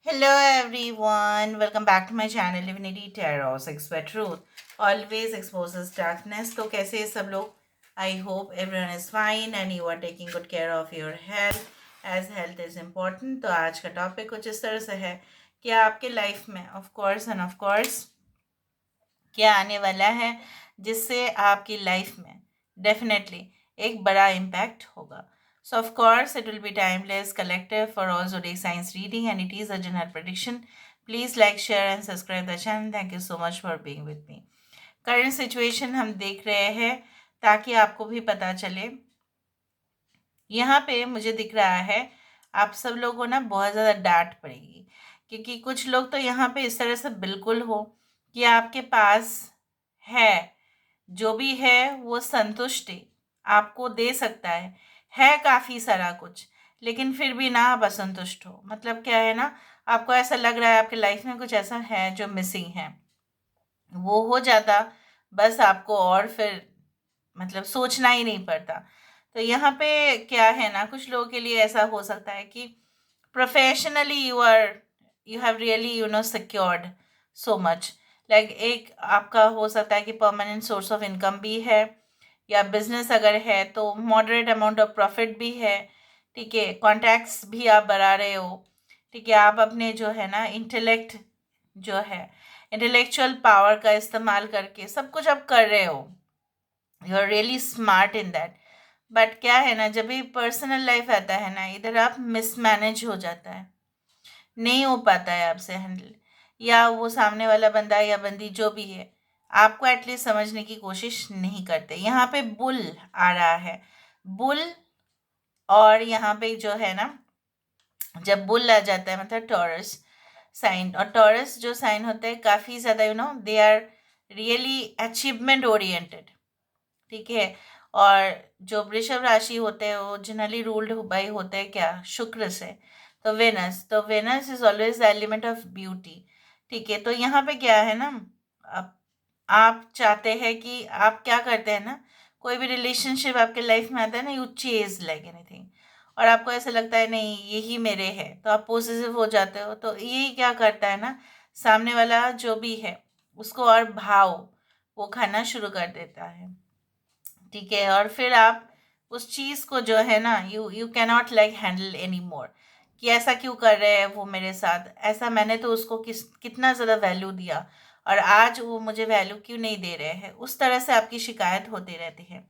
Hello everyone, welcome back to my channel Divinity Tarot 6 by Truth always exposes darkness. तो कैसे हैं सब लोग? I hope everyone is fine and you are taking good care of your health as health is important. तो आज का topic कुछ इस तरह से है कि आपके लाइफ में of course end of course क्या आने वाला है जिससे आपकी लाइफ में डेफिनेटली एक बड़ा इम्पैक्ट होगा. So of course it will be timeless, collective for all zodiac signs reading and it is a general prediction. Please like, share and subscribe the channel. Thank you so much for being with me. Current situation हम देख रहे हैं ताकि आपको भी पता चले. यहाँ पे मुझे दिख रहा है आप सब लोगों को ना बहुत ज़्यादा डांट पड़ेगी क्योंकि कुछ लोग तो यहाँ पे इस तरह से बिल्कुल हो कि आपके पास है, जो भी है वो संतुष्टि आपको दे सकता है काफ़ी सारा कुछ, लेकिन फिर भी ना आप असंतुष्ट हो. मतलब क्या है ना, आपको ऐसा लग रहा है आपकी लाइफ में कुछ ऐसा है जो मिसिंग है. वो हो जाता बस आपको और फिर मतलब सोचना ही नहीं पड़ता. तो यहाँ पे क्या है ना, कुछ लोगों के लिए ऐसा हो सकता है कि professionally you have really secured so much. Like एक आपका हो सकता है कि परमानेंट सोर्स ऑफ इनकम भी है या बिजनेस अगर है तो मॉडरेट अमाउंट ऑफ प्रॉफिट भी है. ठीक है, कॉन्टैक्ट्स भी आप बढ़ा रहे हो. ठीक है, आप अपने जो है ना इंटेलेक्ट जो है इंटेलेक्चुअल पावर का इस्तेमाल करके सब कुछ आप कर रहे हो. You are really smart in that. But क्या है ना, जब भी पर्सनल लाइफ आता है ना, इधर आप मिसमैनेज हो जाता है, नहीं हो पाता है आपसे हैंडल, या वो सामने वाला बंदा या बंदी जो भी है आपको एटलीस्ट समझने की कोशिश नहीं करते. यहाँ पे बुल आ रहा है, बुल. और यहाँ पे जो है ना, जब बुल आ जाता है मतलब टॉरस साइन, और टॉरस जो साइन होता है काफ़ी ज़्यादा they are really achievement oriented. ठीक है, और जो वृषभ राशि होते हैं वो जनरली रूल्ड बाई होते हैं क्या, शुक्र से. तो Venus is always the element of beauty. ठीक है, तो यहाँ पे क्या है ना, आप आप चाहते हैं कि आप क्या करते हैं ना, कोई भी रिलेशनशिप आपके लाइफ में आता है ना, यू चेज लाइक एनीथिंग, और आपको ऐसा लगता है नहीं यही मेरे है, तो आप पॉजिटिव हो जाते हो. तो यही क्या करता है ना, सामने वाला जो भी है उसको और भाव वो खाना शुरू कर देता है. ठीक है, और फिर आप उस चीज़ को जो है ना, you can not like handle any more, कि ऐसा क्यों कर रहे हैं वो मेरे साथ, ऐसा मैंने तो उसको कितना ज़्यादा वैल्यू दिया और आज वो मुझे वैल्यू क्यों नहीं दे रहे हैं. उस तरह से आपकी शिकायत होती रहती है.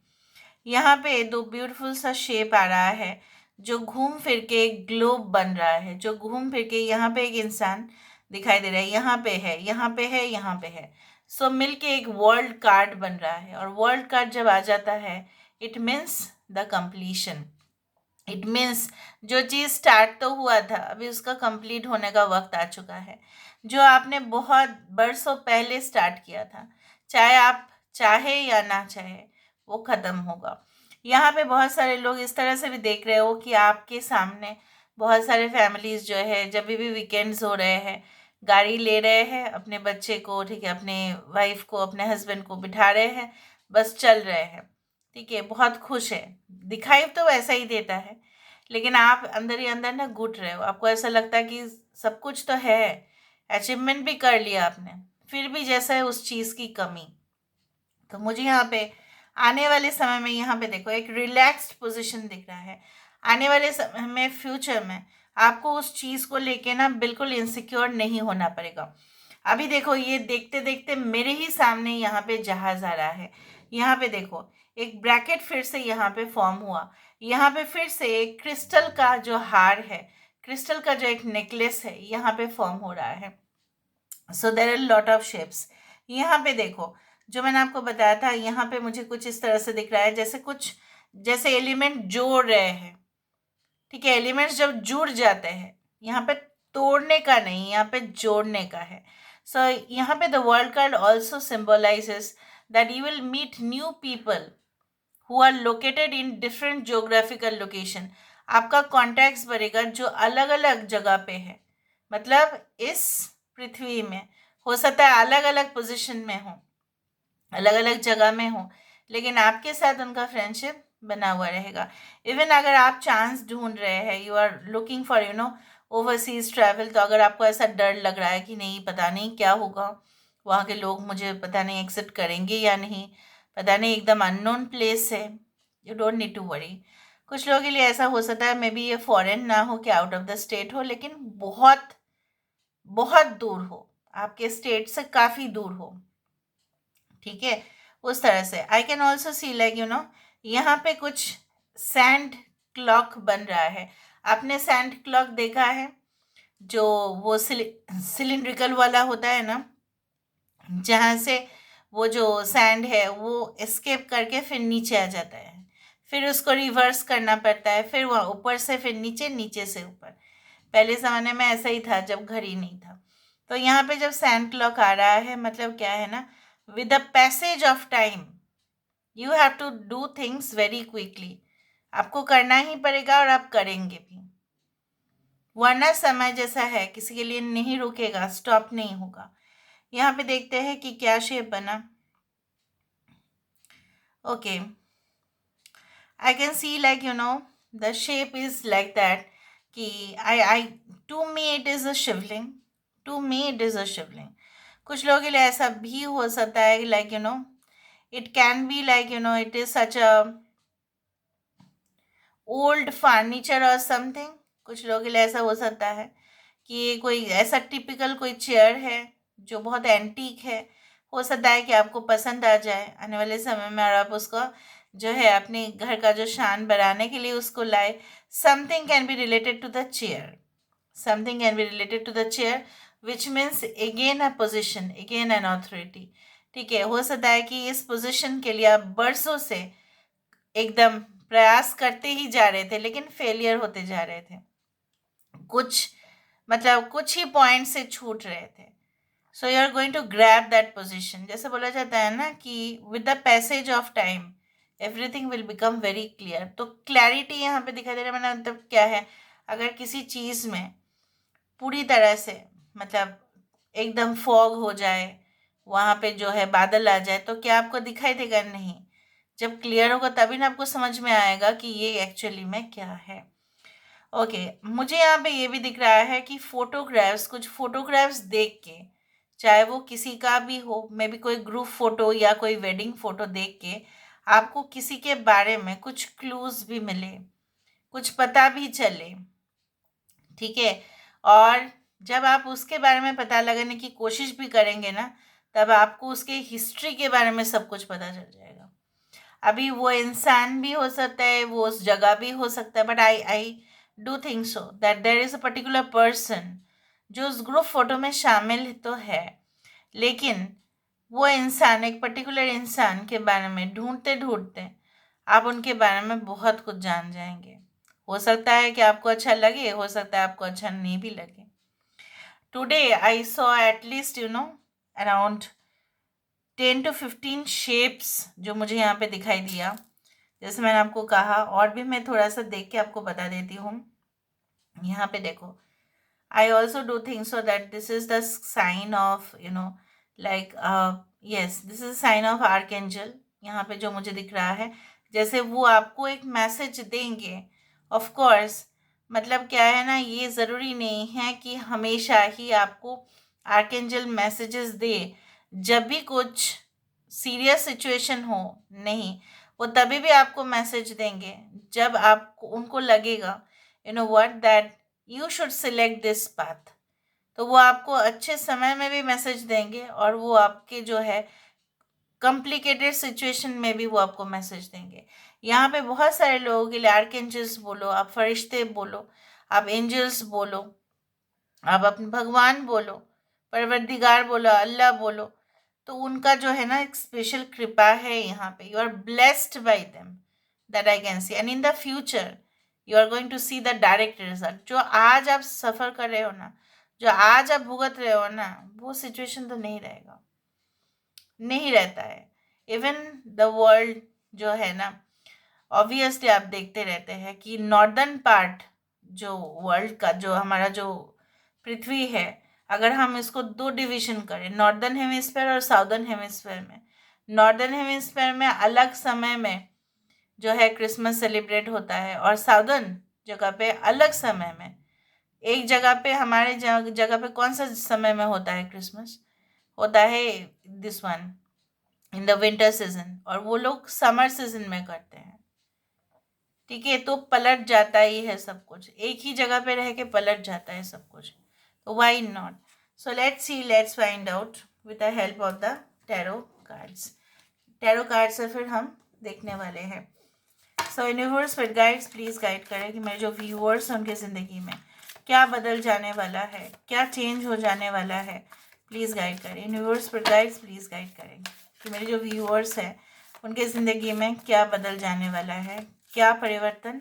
यहाँ पे दो ब्यूटीफुल सा शेप आ रहा है जो घूम फिर के एक ग्लोब बन रहा है, जो घूम फिर के यहाँ पे एक इंसान दिखाई दे रहा है, यहाँ पे है, यहाँ पे है, यहाँ पे है. सो मिलके एक वर्ल्ड कार्ड बन रहा है, और वर्ल्ड कार्ड जब आ जाता है it means the completion. It means जो चीज़ स्टार्ट तो हुआ था अभी उसका कंप्लीट होने का वक्त आ चुका है. जो आपने बहुत बरसों पहले स्टार्ट किया था, चाहे आप चाहे या ना चाहे, वो ख़त्म होगा. यहाँ पे बहुत सारे लोग इस तरह से भी देख रहे हो कि आपके सामने बहुत सारे फैमिलीज़ जो है जब भी वीकेंड्स हो रहे हैं, गाड़ी ले रहे हैं, अपने बच्चे को, ठीक है, अपने वाइफ को, अपने हस्बैंड को बिठा रहे हैं, बस चल रहे हैं. ठीक है, बहुत खुश है, दिखाई तो वैसा ही देता है, लेकिन आप अंदर ही अंदर ना घुट रहे हो. आपको ऐसा लगता है कि सब कुछ तो है, अचीवमेंट भी कर लिया आपने, फिर भी जैसा है उस चीज़ की कमी. तो मुझे यहाँ पे आने वाले समय में यहाँ पे देखो एक रिलैक्स्ड पोजीशन दिख रहा है. आने वाले समय में फ्यूचर में आपको उस चीज़ को लेके ना बिल्कुल इनसिक्योर नहीं होना पड़ेगा. अभी देखो ये देखते देखते मेरे ही सामने यहाँ पे जहाज आ रहा है. यहाँ पे देखो एक ब्रैकेट फिर से यहाँ पे फॉर्म हुआ. यहाँ पे फिर से एक क्रिस्टल का जो हार है, क्रिस्टल का जो एक नेकलेस है यहाँ पे फॉर्म हो रहा है. So there are lot of shapes. यहाँ पे देखो जो मैंने आपको बताया था, यहाँ पे मुझे कुछ इस तरह से दिख रहा है जैसे कुछ, जैसे एलिमेंट जोड़ रहे हैं. ठीक है, एलिमेंट्स जब जुड़ जाते हैं, यहाँ पे तोड़ने का नहीं, यहाँ पे जोड़ने का है. सो यहाँ पे the world card also symbolizes that you will meet new people who are located in different geographical location. आपका कॉन्टैक्ट्स बढ़ेगा जो अलग अलग जगह पे है. मतलब इस पृथ्वी में हो सकता है अलग अलग पोजीशन में हो, अलग अलग जगह में हो, लेकिन आपके साथ उनका फ्रेंडशिप बना हुआ रहेगा. इवन अगर आप चांस ढूंढ रहे हैं, you are looking for overseas travel, तो अगर आपको ऐसा डर लग रहा है कि नहीं पता नहीं क्या होगा, वहाँ के लोग मुझे पता नहीं एक्सेप्ट करेंगे या नहीं, पता नहीं एकदम अननोन प्लेस है, you don't need to worry. कुछ लोगों के लिए ऐसा हो सकता है, मे बी ये फॉरेन ना हो कि आउट ऑफ द स्टेट हो, लेकिन बहुत बहुत दूर हो, आपके स्टेट से काफ़ी दूर हो, ठीक है, उस तरह से। I can also see like यहाँ पे कुछ सैंड क्लॉक बन रहा है। आपने सैंड क्लॉक देखा है, जो वो सिलिंड्रिकल वाला होता है ना, जहाँ से वो जो सैंड है वो एस्केप करके फिर नीचे आ जाता है, फिर उसको रिवर्स करना पड़ता है, फिर वहाँ ऊपर से फिर नीचे, नीचे से ऊपर। पहले ज़माने में ऐसा ही था जब घड़ी नहीं था। तो यहाँ पे जब सैंड क्लॉक आ रहा है, मतलब क्या है ना, with the passage of time you have to do things very quickly. आपको करना ही पड़ेगा और आप करेंगे भी, वरना समय जैसा है किसी के लिए नहीं रुकेगा, स्टॉप नहीं होगा। यहाँ पे देखते हैं कि क्या शेप बना। Okay, I can see like the shape is like that, कि I to me it is a Shivling, to me it is a Shivling. कुछ लोगों के लिए ऐसा भी हो सकता है, like it can be like it is such a old furniture और समथिंग। कुछ लोगों के लिए ऐसा हो सकता है कि ये कोई ऐसा टिपिकल कोई चेयर है जो बहुत एंटीक है। हो सकता है कि आपको पसंद आ जाए आने वाले समय में, और आप उसको जो है अपने घर का जो शान बढ़ाने के लिए उसको लाए। Something can be related to the chair, something can be related to the chair, which means again a position, again an authority. ठीक है, हो सकता है कि इस पोजिशन के लिए आप बरसों से एकदम प्रयास करते ही जा रहे थे, लेकिन फेलियर होते जा रहे थे, कुछ मतलब कुछ ही पॉइंट से छूट रहे थे। So you are going to grab that position. जैसे बोला जाता है ना कि with the passage of time everything will become very clear. तो क्लैरिटी यहाँ पे दिखाई दे रहा है, मैंने मतलब क्या है, अगर किसी चीज़ में पूरी तरह से मतलब एकदम फॉग हो जाए, वहाँ पे जो है बादल आ जाए, तो क्या आपको दिखाई देगा? नहीं। जब क्लियर होगा तभी ना आपको समझ में आएगा कि ये एक्चुअली में क्या है। ओके, मुझे यहाँ पे ये भी दिख रहा है कि फोटोग्राफ्स, कुछ फोटोग्राफ्स देख के, चाहे वो किसी का भी हो, मे बी कोई ग्रुप फोटो या कोई वेडिंग फोटो देख के आपको किसी के बारे में कुछ क्लूज भी मिले, कुछ पता भी चले, ठीक है। और जब आप उसके बारे में पता लगाने की कोशिश भी करेंगे ना, तब आपको उसके हिस्ट्री के बारे में सब कुछ पता चल जाएगा। अभी वो इंसान भी हो सकता है, वो उस जगह भी हो सकता है, but I I do think so that there is a particular person जो उस ग्रुप फोटो में शामिल तो है, लेकिन वो इंसान, एक पर्टिकुलर इंसान के बारे में ढूंढते ढूंढते आप उनके बारे में बहुत कुछ जान जाएंगे। हो सकता है कि आपको अच्छा लगे, हो सकता है आपको अच्छा नहीं भी लगे। Today I saw at least around 10 to 15 shapes जो मुझे यहाँ पे दिखाई दिया। जैसे मैंने आपको कहा, और भी मैं थोड़ा सा देख के आपको बता देती हूँ। यहाँ पे देखो, I also do think so that this is the sign of like yes, this is a sign of archangel। यहाँ पे जो मुझे दिख रहा है, जैसे वो आपको एक मैसेज देंगे। ऑफ कोर्स, मतलब क्या है ना, ये ज़रूरी नहीं है कि हमेशा ही आपको आर्केंजल मैसेजेस दे जब भी कुछ सीरियस सिचुएशन हो। नहीं, वो तभी भी आपको मैसेज देंगे जब आपको उनको लगेगा what that you should select this path. तो वो आपको अच्छे समय में भी मैसेज देंगे, और वो आपके जो है कॉम्प्लिकेटेड सिचुएशन में भी वो आपको मैसेज देंगे। यहाँ पे बहुत सारे लोगों के लिए आर्कएंजल्स बोलो, आप फरिश्ते बोलो, आप एंजल्स बोलो, आप अपने भगवान बोलो, परवरदिगार बोलो, अल्लाह बोलो, तो उनका जो है ना एक स्पेशल कृपा है यहाँ पे। You are blessed by them, that I can see, and in the future you are going to see the direct result. जो आज आप सफ़र कर रहे हो ना, जो आज आप भुगत रहे हो ना, वो सिचुएशन तो नहीं रहेगा, नहीं रहता है। इवन द वर्ल्ड जो है ना, ऑब्वियसली आप देखते रहते हैं कि नॉर्दर्न पार्ट जो वर्ल्ड का, जो हमारा जो पृथ्वी है, अगर हम इसको दो डिवीजन करें, नॉर्दर्न हेमिस्फेयर और साउदर्न हेमिस्फेयर में, नॉर्दर्न हेमिस्फेयर में अलग समय में जो है क्रिसमस सेलिब्रेट होता है, और साउदर्न जगह पे अलग समय में एक जगह पे हमारे जगह पे कौन सा समय में होता है क्रिसमस, होता है this one in the winter season, और वो लोग समर सीजन में करते हैं। ठीक है, तो पलट जाता ही है सब कुछ, एक ही जगह पे रह के पलट जाता है सब कुछ, तो why not. So let's see, let's find out with the help of the tarot cards. Tarot card से फिर हम देखने वाले हैं। So universe with guides please guide करें कि मेरे जो व्यूअर्स हैं उनकी ज़िंदगी में क्या बदल जाने वाला है, क्या चेंज हो जाने वाला है, प्लीज़ गाइड करें। Universe with guides please guide करें कि मेरे जो व्यूअर्स हैं उनके ज़िंदगी में क्या बदल जाने वाला है, क्या परिवर्तन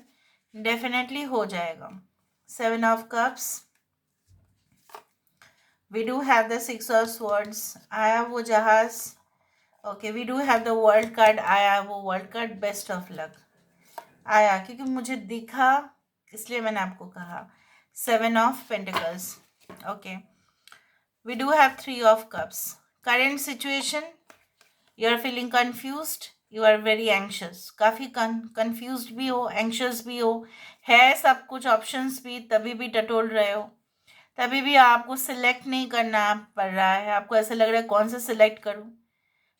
डेफिनेटली हो जाएगा। 7 of cups, we do have the 6 of swords, आया वो जहाज। Okay, we do have the world card, आया वो world card, best of luck आया क्योंकि मुझे दिखा, इसलिए मैंने आपको कहा। 7 of pentacles. Okay, we do have 3 of cups, current situation, you are feeling confused, you are very anxious, काफ़ी कन्फ्यूज्ड भी हो, एंक्शस भी हो, है सब कुछ ऑप्शंस भी, तभी भी टटोल रहे हो, तभी भी आपको सिलेक्ट नहीं करना पड़ रहा है, आपको ऐसा लग रहा है कौन सा सिलेक्ट करूं।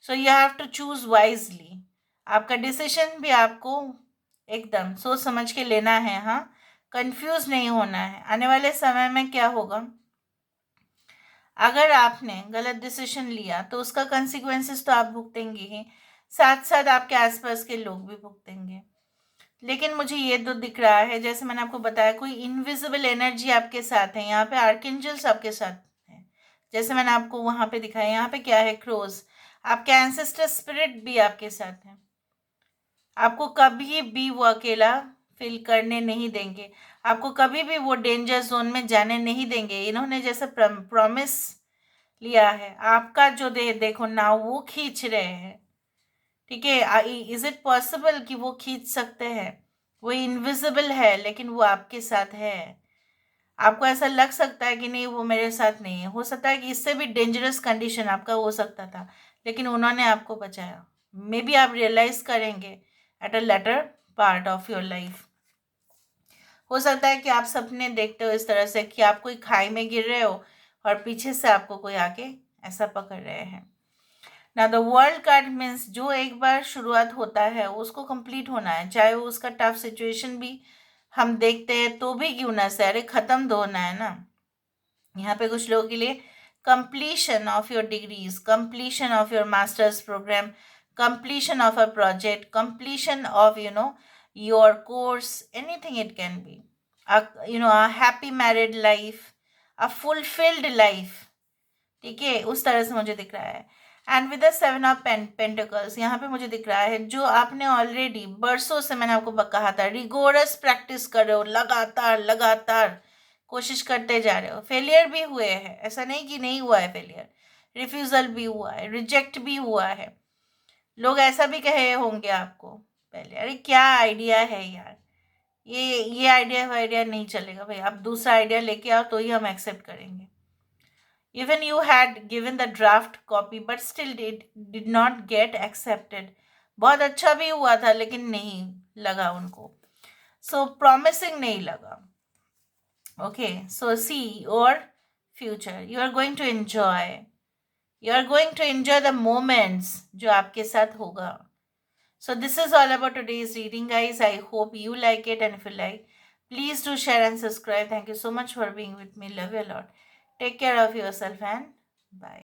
So you have to choose wisely, आपका डिसीजन भी आपको एकदम सोच समझ के लेना है। हाँ, कंफ्यूज नहीं होना है। आने वाले समय में क्या होगा, अगर आपने गलत डिसीजन लिया तो उसका कंसिक्वेंसेस तो आप भुगतेंगे ही, साथ साथ आपके आसपास के लोग भी भुगतेंगे। लेकिन मुझे ये तो दिख रहा है, जैसे मैंने आपको बताया, कोई इनविजिबल एनर्जी आपके साथ है, यहाँ पे आर्कएंजल्स आपके साथ है, जैसे मैंने आपको वहां पे दिखाया। यहाँ पे क्या है, क्रोज, आपके एंसेस्टर स्पिरिट भी आपके साथ है, आपको कभी भी वो अकेला फील करने नहीं देंगे, आपको कभी भी वो डेंजर जोन में जाने नहीं देंगे। इन्होंने जैसे प्रॉमिस लिया है, आपका जो देखो ना वो खींच रहे हैं। ठीक है, इज इट पॉसिबल कि वो खींच सकते हैं, वो इनविजिबल है लेकिन वो आपके साथ है। आपको ऐसा लग सकता है कि नहीं वो मेरे साथ नहीं है, हो सकता है कि इससे भी डेंजरस कंडीशन आपका हो सकता था, लेकिन उन्होंने आपको बचाया। मे बी आप रियलाइज करेंगे at a later part of your life. हो सकता है कि आप सपने देखते हो इस तरह से कि आप कोई खाई में गिर रहे हो और पीछे से आपको कोई आके ऐसा पकड़ रहे हैं। ना द वर्ल्ड कार्ड मीन्स जो एक बार शुरुआत होता है उसको कंप्लीट होना है, चाहे वो उसका टफ सिचुएशन भी हम देखते हैं तो भी क्यों ना से, अरे खत्म तो होना है ना। यहाँ पे कुछ लोगों के लिए completion of your degrees, completion of your masters programme, completion of a project, completion of your course, anything it can be, a happy married life, a fulfilled life। ठीक है, उस तरह से मुझे दिख रहा है। And with the 7 of pentacles, यहाँ पे मुझे दिख रहा है जो आपने ऑलरेडी बरसों से, मैंने आपको कहा था, रिगोरस प्रैक्टिस कर रहे हो, लगातार लगातार कोशिश करते जा रहे हो, फेलियर भी हुए हैं, ऐसा नहीं कि नहीं हुआ है फेलियर, रिफ्यूजल भी हुआ है, रिजेक्ट भी हुआ है। लोग ऐसा भी कहे होंगे आपको पहले, अरे क्या आइडिया है यार, ये आइडिया नहीं चलेगा भाई, आप दूसरा आइडिया लेके आओ तो ही हम एक्सेप्ट करेंगे। Even you had given the draft copy but still did not get accepted. बहुत अच्छा भी हुआ था लेकिन नहीं लगा उनको, सो प्रॉमिसिंग नहीं लगा। Okay, so see your future, you are going to enjoy, you are going to enjoy the moments जो आपके साथ होगा। So this is all about today's reading, guys. I hope you like it, and if you like, please do share and subscribe. Thank you so much for being with me. Love you a lot. Take care of yourself and bye.